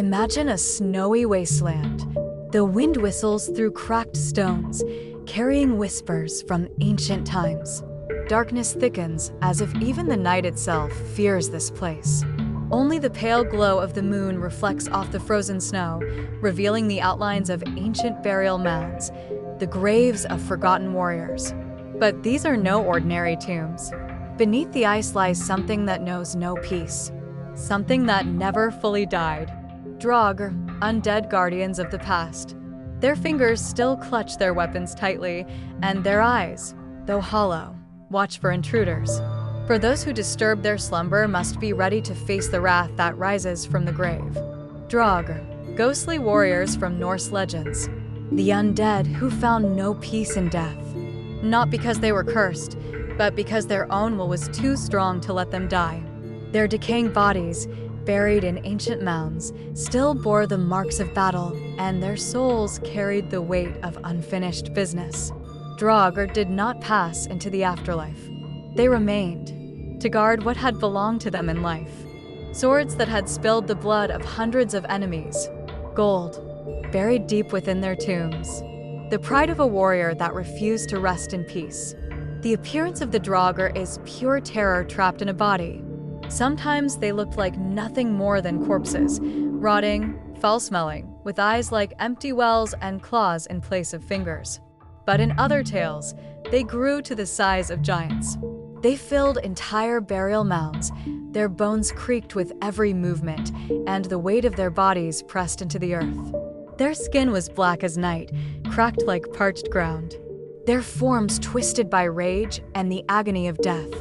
Imagine a snowy wasteland. The wind whistles through cracked stones, carrying whispers from ancient times. Darkness thickens as if even the night itself fears this place. Only the pale glow of the moon reflects off the frozen snow, revealing the outlines of ancient burial mounds, the graves of forgotten warriors. But these are no ordinary tombs. Beneath the ice lies something that knows no peace, something that never fully died. Draugr, undead guardians of the past. Their fingers still clutch their weapons tightly, and their eyes, though hollow, watch for intruders. For those who disturb their slumber must be ready to face the wrath that rises from the grave. Draugr, ghostly warriors from Norse legends. The undead who found no peace in death. Not because they were cursed, but because their own will was too strong to let them die. Their decaying bodies, buried in ancient mounds, still bore the marks of battle, and their souls carried the weight of unfinished business. Draugr did not pass into the afterlife. They remained, to guard what had belonged to them in life. Swords that had spilled the blood of hundreds of enemies. Gold, buried deep within their tombs. The pride of a warrior that refused to rest in peace. The appearance of the Draugr is pure terror trapped in a body. Sometimes they looked like nothing more than corpses, rotting, foul-smelling, with eyes like empty wells and claws in place of fingers. But in other tales, they grew to the size of giants. They filled entire burial mounds, their bones creaked with every movement, and the weight of their bodies pressed into the earth. Their skin was black as night, cracked like parched ground. Their forms twisted by rage and the agony of death.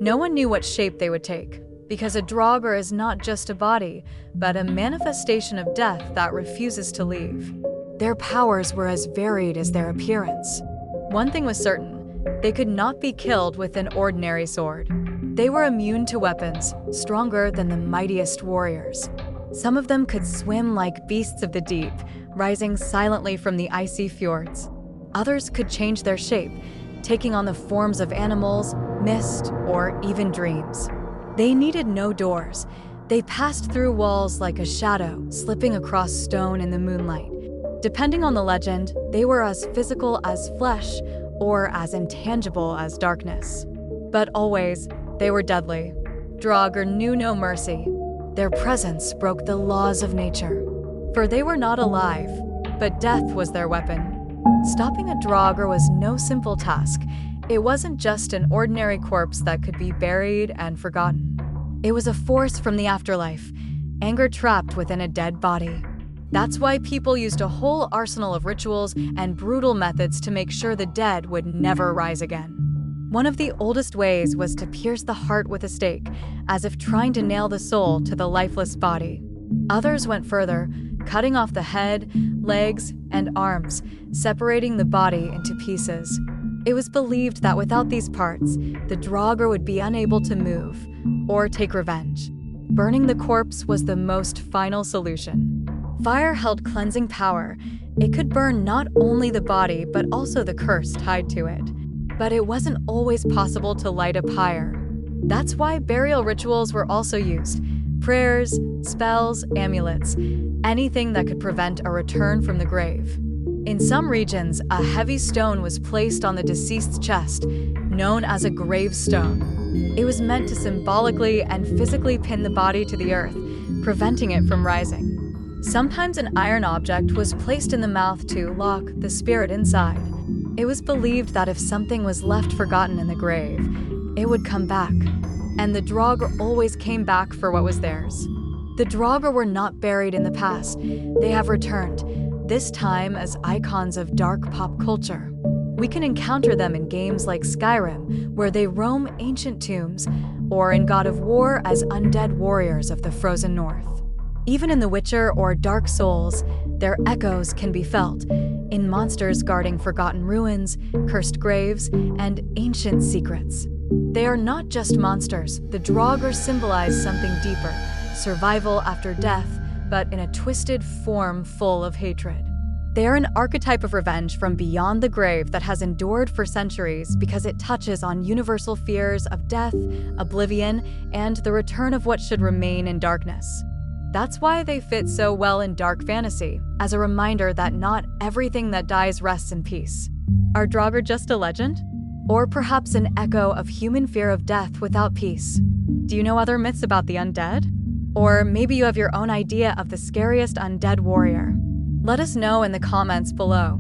No one knew what shape they would take, because a Draugr is not just a body, but a manifestation of death that refuses to leave. Their powers were as varied as their appearance. One thing was certain, they could not be killed with an ordinary sword. They were immune to weapons, stronger than the mightiest warriors. Some of them could swim like beasts of the deep, rising silently from the icy fjords. Others could change their shape, taking on the forms of animals, mist, or even dreams. They needed no doors. They passed through walls like a shadow, slipping across stone in the moonlight. Depending on the legend, they were as physical as flesh or as intangible as darkness. But always, they were deadly. Draugr knew no mercy. Their presence broke the laws of nature. For they were not alive, but death was their weapon. Stopping a Draugr was no simple task. It wasn't just an ordinary corpse that could be buried and forgotten. It was a force from the afterlife, anger trapped within a dead body. That's why people used a whole arsenal of rituals and brutal methods to make sure the dead would never rise again. One of the oldest ways was to pierce the heart with a stake, as if trying to nail the soul to the lifeless body. Others went further, cutting off the head, legs, and arms, separating the body into pieces. It was believed that without these parts, the Draugr would be unable to move or take revenge. Burning the corpse was the most final solution. Fire held cleansing power. It could burn not only the body, but also the curse tied to it. But it wasn't always possible to light a pyre. That's why burial rituals were also used. Prayers, spells, amulets, anything that could prevent a return from the grave. In some regions, a heavy stone was placed on the deceased's chest, known as a gravestone. It was meant to symbolically and physically pin the body to the earth, preventing it from rising. Sometimes an iron object was placed in the mouth to lock the spirit inside. It was believed that if something was left forgotten in the grave, it would come back. And the Draugr always came back for what was theirs. The Draugr were not buried in the past. They have returned, this time as icons of dark pop culture. We can encounter them in games like Skyrim, where they roam ancient tombs, or in God of War as undead warriors of the frozen north. Even in The Witcher or Dark Souls, their echoes can be felt, in monsters guarding forgotten ruins, cursed graves, and ancient secrets. They are not just monsters. The Draugr symbolize something deeper, survival after death, but in a twisted form full of hatred. They are an archetype of revenge from beyond the grave that has endured for centuries because it touches on universal fears of death, oblivion, and the return of what should remain in darkness. That's why they fit so well in dark fantasy, as a reminder that not everything that dies rests in peace. Are Draugr just a legend? Or perhaps an echo of human fear of death without peace? Do you know other myths about the undead? Or maybe you have your own idea of the scariest undead warrior? Let us know in the comments below.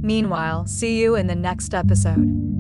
Meanwhile, see you in the next episode.